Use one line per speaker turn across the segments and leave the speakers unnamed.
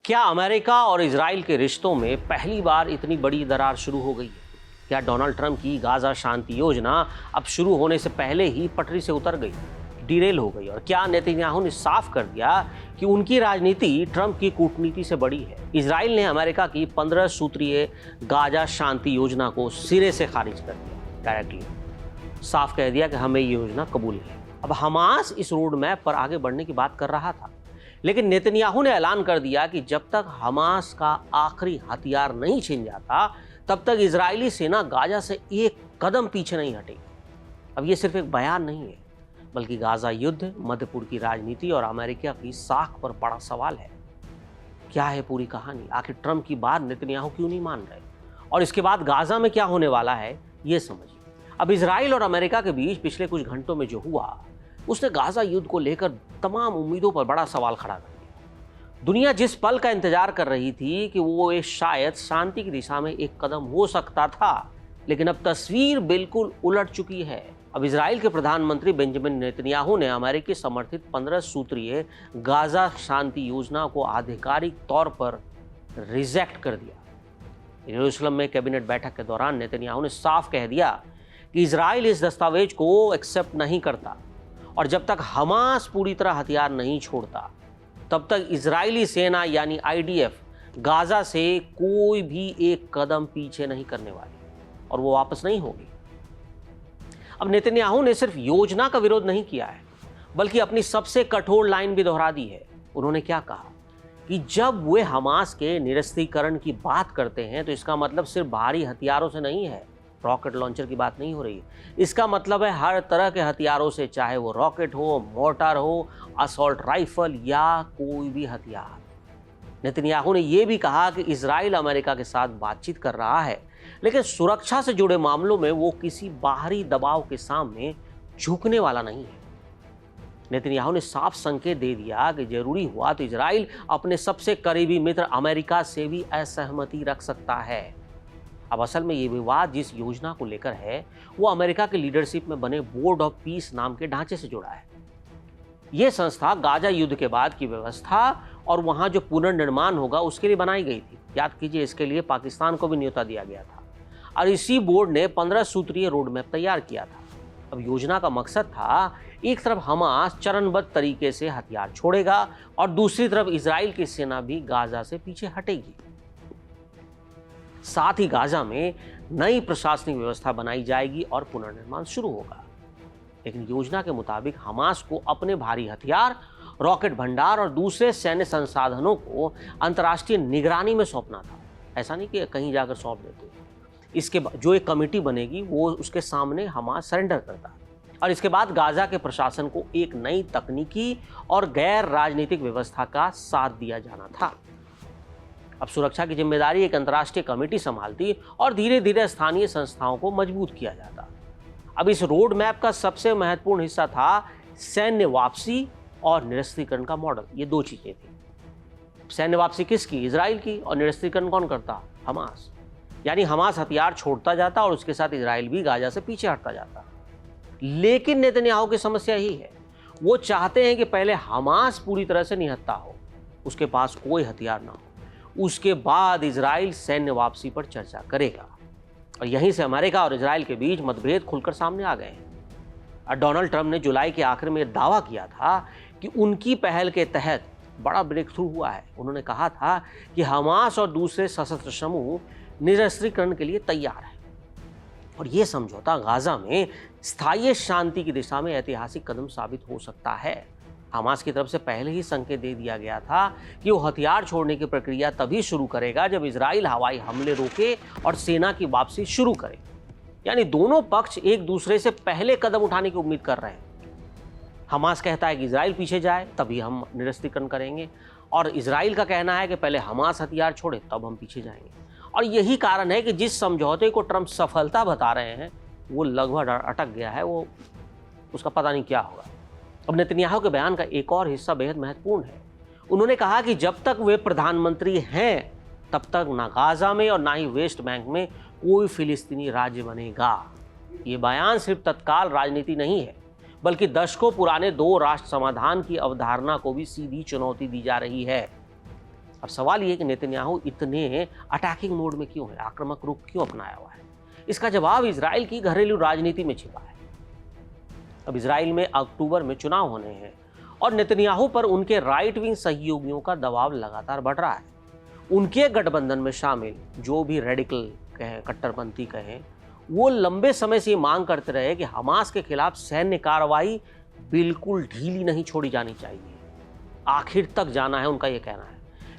क्या अमेरिका और इजराइल के रिश्तों में पहली बार इतनी बड़ी दरार शुरू हो गई है? क्या डोनाल्ड ट्रंप की गाजा शांति योजना अब शुरू होने से पहले ही पटरी से उतर गई, डिरेल हो गई? और क्या नेतन्याहू ने साफ कर दिया कि उनकी राजनीति ट्रंप की कूटनीति से बड़ी है? इजराइल ने अमेरिका की 15 सूत्रीय गाजा शांति योजना को सिरे से खारिज कर दिया, डायरेक्टली साफ कह दिया कि हमें ये योजना कबूल है। अब हमास इस रोड मैप पर आगे बढ़ने की बात कर रहा था, लेकिन नेतन्याहू ने ऐलान कर दिया कि जब तक हमास का आखिरी हथियार नहीं छिन जाता तब तक इजरायली सेना गाजा से एक कदम पीछे नहीं हटेगी। अब ये सिर्फ एक बयान नहीं है, बल्कि गाजा युद्ध, मध्य पूर्व की राजनीति और अमेरिका की साख पर बड़ा सवाल है। क्या है पूरी कहानी? आखिर ट्रंप की बात नेतन्याहू क्यों नहीं मान रहे? और इसके बाद गाजा में क्या होने वाला है, ये समझिए। अब इजराइल और अमेरिका के बीच पिछले कुछ घंटों में जो हुआ, उसने गाजा युद्ध को लेकर तमाम उम्मीदों पर बड़ा सवाल खड़ा कर दिया। दुनिया जिस पल का इंतजार कर रही थी कि वो एक शायद शांति की दिशा में एक कदम हो सकता था, लेकिन अब तस्वीर बिल्कुल उलट चुकी है। अब इजराइल के प्रधानमंत्री बेंजामिन नेतन्याहू ने अमेरिकी समर्थित 15 सूत्रीय गाजा शांति योजना को आधिकारिक तौर पर रिजेक्ट कर दिया। यरूशलेम में कैबिनेट बैठक के दौरान नेतन्याहू ने साफ कह दिया कि इजराइल इस दस्तावेज को एक्सेप्ट नहीं करता, और जब तक हमास पूरी तरह हथियार नहीं छोड़ता तब तक इजरायली सेना यानी आईडीएफ गाजा से कोई भी एक कदम पीछे नहीं करने वाली और वो वापस नहीं होगी। अब नेतन्याहू ने सिर्फ योजना का विरोध नहीं किया है, बल्कि अपनी सबसे कठोर लाइन भी दोहरा दी है। उन्होंने क्या कहा कि जब वे हमास के निरस्त्रीकरण की बात करते हैं तो इसका मतलब सिर्फ भारी हथियारों से नहीं है, रॉकेट लॉन्चर की बात नहीं हो रही है। इसका मतलब है हर तरह के हथियारों से, चाहे वो रॉकेट हो, मोर्टार हो, असॉल्ट राइफल या कोई भी हथियार। नेतन्याहू ने यह भी कहा कि इजराइल अमेरिका के साथ बातचीत कर रहा है, लेकिन सुरक्षा से जुड़े मामलों में वो किसी बाहरी दबाव के सामने झुकने वाला नहीं है। नेतन्याहू ने साफ संकेत दे दिया कि जरूरी हुआ तो इजराइल अपने सबसे करीबी मित्र अमेरिका से भी असहमति रख सकता है। अब असल में ये विवाद जिस योजना को लेकर है, वो अमेरिका के लीडरशिप में बने बोर्ड ऑफ पीस नाम के ढांचे से जुड़ा है। ये संस्था गाजा युद्ध के बाद की व्यवस्था और वहां जो पुनर्निर्माण होगा उसके लिए बनाई गई थी। याद कीजिए, इसके लिए पाकिस्तान को भी न्योता दिया गया था और इसी बोर्ड ने 15 सूत्रीय रोड मैप तैयार किया था। अब योजना का मकसद था, एक तरफ हमास चरणबद्ध तरीके से हथियार छोड़ेगा और दूसरी तरफ इजराइल की सेना भी गाजा से पीछे हटेगी। साथ ही गाजा में नई प्रशासनिक व्यवस्था बनाई जाएगी और पुनर्निर्माण शुरू होगा। लेकिन योजना के मुताबिक हमास को अपने भारी हथियार, रॉकेट भंडार और दूसरे सैन्य संसाधनों को अंतर्राष्ट्रीय निगरानी में सौंपना था। ऐसा नहीं कि कहीं जाकर सौंप देते। इसके जो एक कमेटी बनेगी वो उसके सामने हमास सरेंडर करता है और इसके बाद गाजा के प्रशासन को एक नई तकनीकी और गैर राजनीतिक व्यवस्था का साथ दिया जाना था। अब सुरक्षा की जिम्मेदारी एक अंतर्राष्ट्रीय कमेटी संभालती और धीरे धीरे स्थानीय संस्थाओं को मजबूत किया जाता। अब इस रोड मैप का सबसे महत्वपूर्ण हिस्सा था सैन्य वापसी और निरस्त्रीकरण का मॉडल। ये दो चीजें थी। सैन्य वापसी किसकी? इजराइल की। और निरस्त्रीकरण कौन करता? हमास। यानी हमास हथियार छोड़ता जाता और उसके साथ इजराइल भी गाजा से पीछे हटता जाता। लेकिन नेतन्याहू की समस्या यही है, वो चाहते हैं कि पहले हमास पूरी तरह से निहत्था हो, उसके पास कोई हथियार ना हो, उसके बाद इजराइल सैन्य वापसी पर चर्चा करेगा। और यहीं से अमेरिका और इजराइल के बीच मतभेद खुलकर सामने आ गए हैं। और डोनाल्ड ट्रंप ने जुलाई के आखिर में दावा किया था कि उनकी पहल के तहत बड़ा ब्रेक थ्रू हुआ है। उन्होंने कहा था कि हमास और दूसरे सशस्त्र समूह निरस्त्रीकरण के लिए तैयार है और ये समझौता गाजा में स्थायी शांति की दिशा में ऐतिहासिक कदम साबित हो सकता है। हमास की तरफ से पहले ही संकेत दे दिया गया था कि वो हथियार छोड़ने की प्रक्रिया तभी शुरू करेगा जब इजराइल हवाई हमले रोके और सेना की वापसी शुरू करे। यानी दोनों पक्ष एक दूसरे से पहले कदम उठाने की उम्मीद कर रहे हैं। हमास कहता है कि इजराइल पीछे जाए तभी हम निरस्त्रीकरण करेंगे, और इजराइल का कहना है कि पहले हमास हथियार छोड़े तब हम पीछे जाएंगे। और यही कारण है कि जिस समझौते को ट्रंप सफलता बता रहे हैं वो लगभग अटक गया है, वो उसका पता नहीं क्या होगा। अब नेतन्याहू के बयान का एक और हिस्सा बेहद महत्वपूर्ण है। उन्होंने कहा कि जब तक वे प्रधानमंत्री हैं तब तक ना गाजा में और ना ही वेस्ट बैंक में कोई फिलिस्तीनी राज्य बनेगा। ये बयान सिर्फ तत्काल राजनीति नहीं है, बल्कि दशकों पुराने दो राष्ट्र समाधान की अवधारणा को भी सीधी चुनौती दी जा रही है। अब सवाल ये है कि नेतन्याहू इतने अटैकिंग मोड में क्यों है, आक्रामक रूप क्यों अपनाया हुआ है? इसका जवाब इजराइल की घरेलू राजनीति में छिपा है। अब इजराइल में अक्टूबर में चुनाव होने हैं और नेतन्याहू पर उनके राइट विंग सहयोगियों का दबाव लगातार बढ़ रहा है। उनके गठबंधन में शामिल जो भी रेडिकल कहें, कट्टरपंथी कहें, वो लंबे समय से ये मांग करते रहे कि हमास के खिलाफ सैन्य कार्रवाई बिल्कुल ढीली नहीं छोड़ी जानी चाहिए, आखिर तक जाना है, उनका ये कहना है।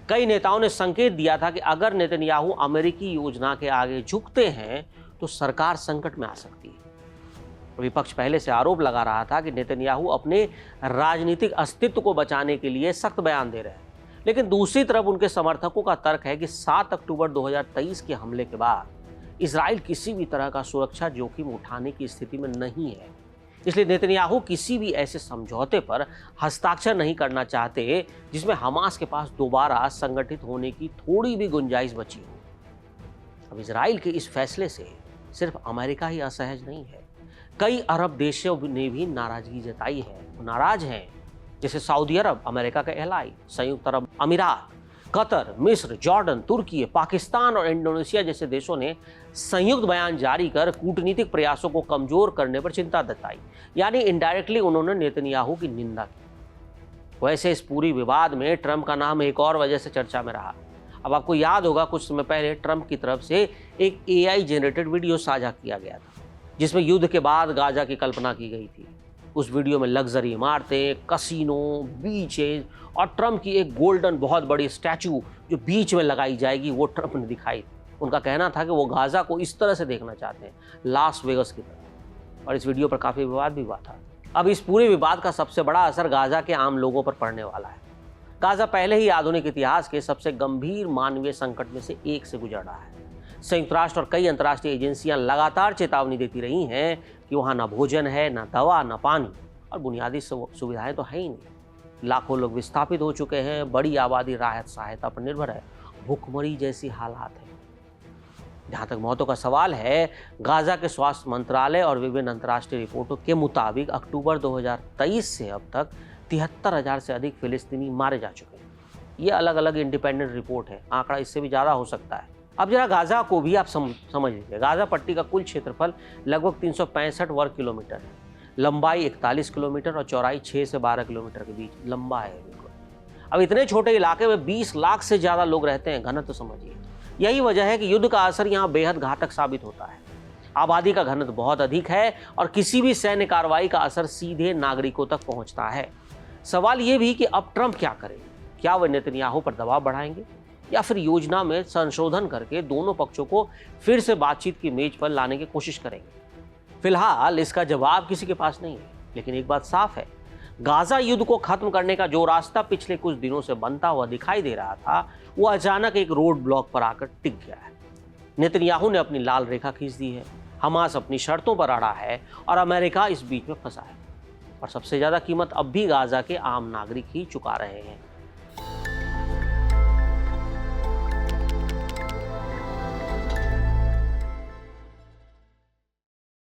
कई नेताओं ने संकेत दिया था कि अगर नेतन्याहू अमेरिकी योजना के आगे झुकते हैं तो सरकार संकट में आ सकती है। विपक्ष पहले से आरोप लगा रहा था कि नेतन्याहू अपने राजनीतिक अस्तित्व को बचाने के लिए सख्त बयान दे रहे हैं, लेकिन दूसरी तरफ उनके समर्थकों का तर्क है कि 7 अक्टूबर 2023 के हमले के बाद इजराइल किसी भी तरह का सुरक्षा जोखिम उठाने की स्थिति में नहीं है, इसलिए नेतन्याहू किसी भी ऐसे समझौते पर हस्ताक्षर नहीं करना चाहते जिसमें हमास के पास दोबारा संगठित होने की थोड़ी भी गुंजाइश बची हो। अब इजराइल के इस फैसले से सिर्फ अमेरिका ही असहज नहीं है, कई अरब देशों ने भी नाराजगी जताई है, वो नाराज हैं, जैसे सऊदी अरब, अमेरिका का एलाई, संयुक्त अरब अमीरात, कतर, मिस्र, जॉर्डन, तुर्की, पाकिस्तान और इंडोनेशिया जैसे देशों ने संयुक्त बयान जारी कर कूटनीतिक प्रयासों को कमजोर करने पर चिंता जताई, यानी इनडायरेक्टली उन्होंने नेतन्याहू की निंदा की। वैसे इस पूरी विवाद में ट्रंप का नाम एक और वजह से चर्चा में रहा। अब आपको याद होगा कुछ समय पहले ट्रंप की तरफ से एक AI जनरेटेड वीडियो साझा किया गया था जिसमें युद्ध के बाद गाजा की कल्पना की गई थी। उस वीडियो में लग्जरी इमारतें, कसिनो, बीचेज और ट्रंप की एक गोल्डन बहुत बड़ी स्टैचू जो बीच में लगाई जाएगी वो ट्रंप ने दिखाई। उनका कहना था कि वो गाजा को इस तरह से देखना चाहते हैं, लास वेगस की तरह, और इस वीडियो पर काफ़ी विवाद भी हुआ था। अब इस पूरे विवाद का सबसे बड़ा असर गाजा के आम लोगों पर पड़ने वाला है। गाजा पहले ही आधुनिक इतिहास के सबसे गंभीर मानवीय संकट में से एक से गुजर रहा है। संयुक्त राष्ट्र और कई अंतर्राष्ट्रीय एजेंसियां लगातार चेतावनी देती रही हैं कि वहाँ ना भोजन है, ना दवा, ना पानी और बुनियादी सुविधाएं तो है ही नहीं। लाखों लोग विस्थापित हो चुके हैं, बड़ी आबादी राहत सहायता पर निर्भर है, भूखमरी जैसी हालात है। जहाँ तक मौतों का सवाल है, गाजा के स्वास्थ्य मंत्रालय और विभिन्न अंतर्राष्ट्रीय रिपोर्टों के मुताबिक अक्टूबर 2023 से अब तक 73,000 से अधिक फिलिस्तीनी मारे जा चुके हैं। ये अलग अलग इंडिपेंडेंट रिपोर्ट है, आंकड़ा इससे भी ज़्यादा हो सकता है। अब जरा गाजा को भी आप समझ लीजिए। गाजा पट्टी का कुल क्षेत्रफल लगभग 365 वर्ग किलोमीटर है, लंबाई 41 किलोमीटर और चौड़ाई 6 से 12 किलोमीटर के बीच लंबा है बिल्कुल। अब इतने छोटे इलाके में 20 लाख से ज़्यादा लोग रहते हैं, घनत्व समझिए। यही वजह है कि युद्ध का असर यहाँ बेहद घातक साबित होता है। आबादी का घनत्व बहुत अधिक है और किसी भी सैन्य कार्रवाई का असर सीधे नागरिकों तक पहुँचता है। सवाल ये भी कि अब ट्रंप क्या करें, क्या वह नेतन्याहू पर दबाव बढ़ाएंगे या फिर योजना में संशोधन करके दोनों पक्षों को फिर से बातचीत की मेज पर लाने की कोशिश करेंगे। फिलहाल इसका जवाब किसी के पास नहीं है, लेकिन एक बात साफ है, गाजा युद्ध को खत्म करने का जो रास्ता पिछले कुछ दिनों से बनता हुआ दिखाई दे रहा था वो अचानक एक रोड ब्लॉक पर आकर टिक गया है। नेतन्याहू ने अपनी लाल रेखा खींच दी है, हमास अपनी शर्तों पर अड़ा है और अमेरिका इस बीच में फंसा है। और सबसे ज्यादा कीमत अब भी गाजा के आम नागरिक ही चुका रहे हैं।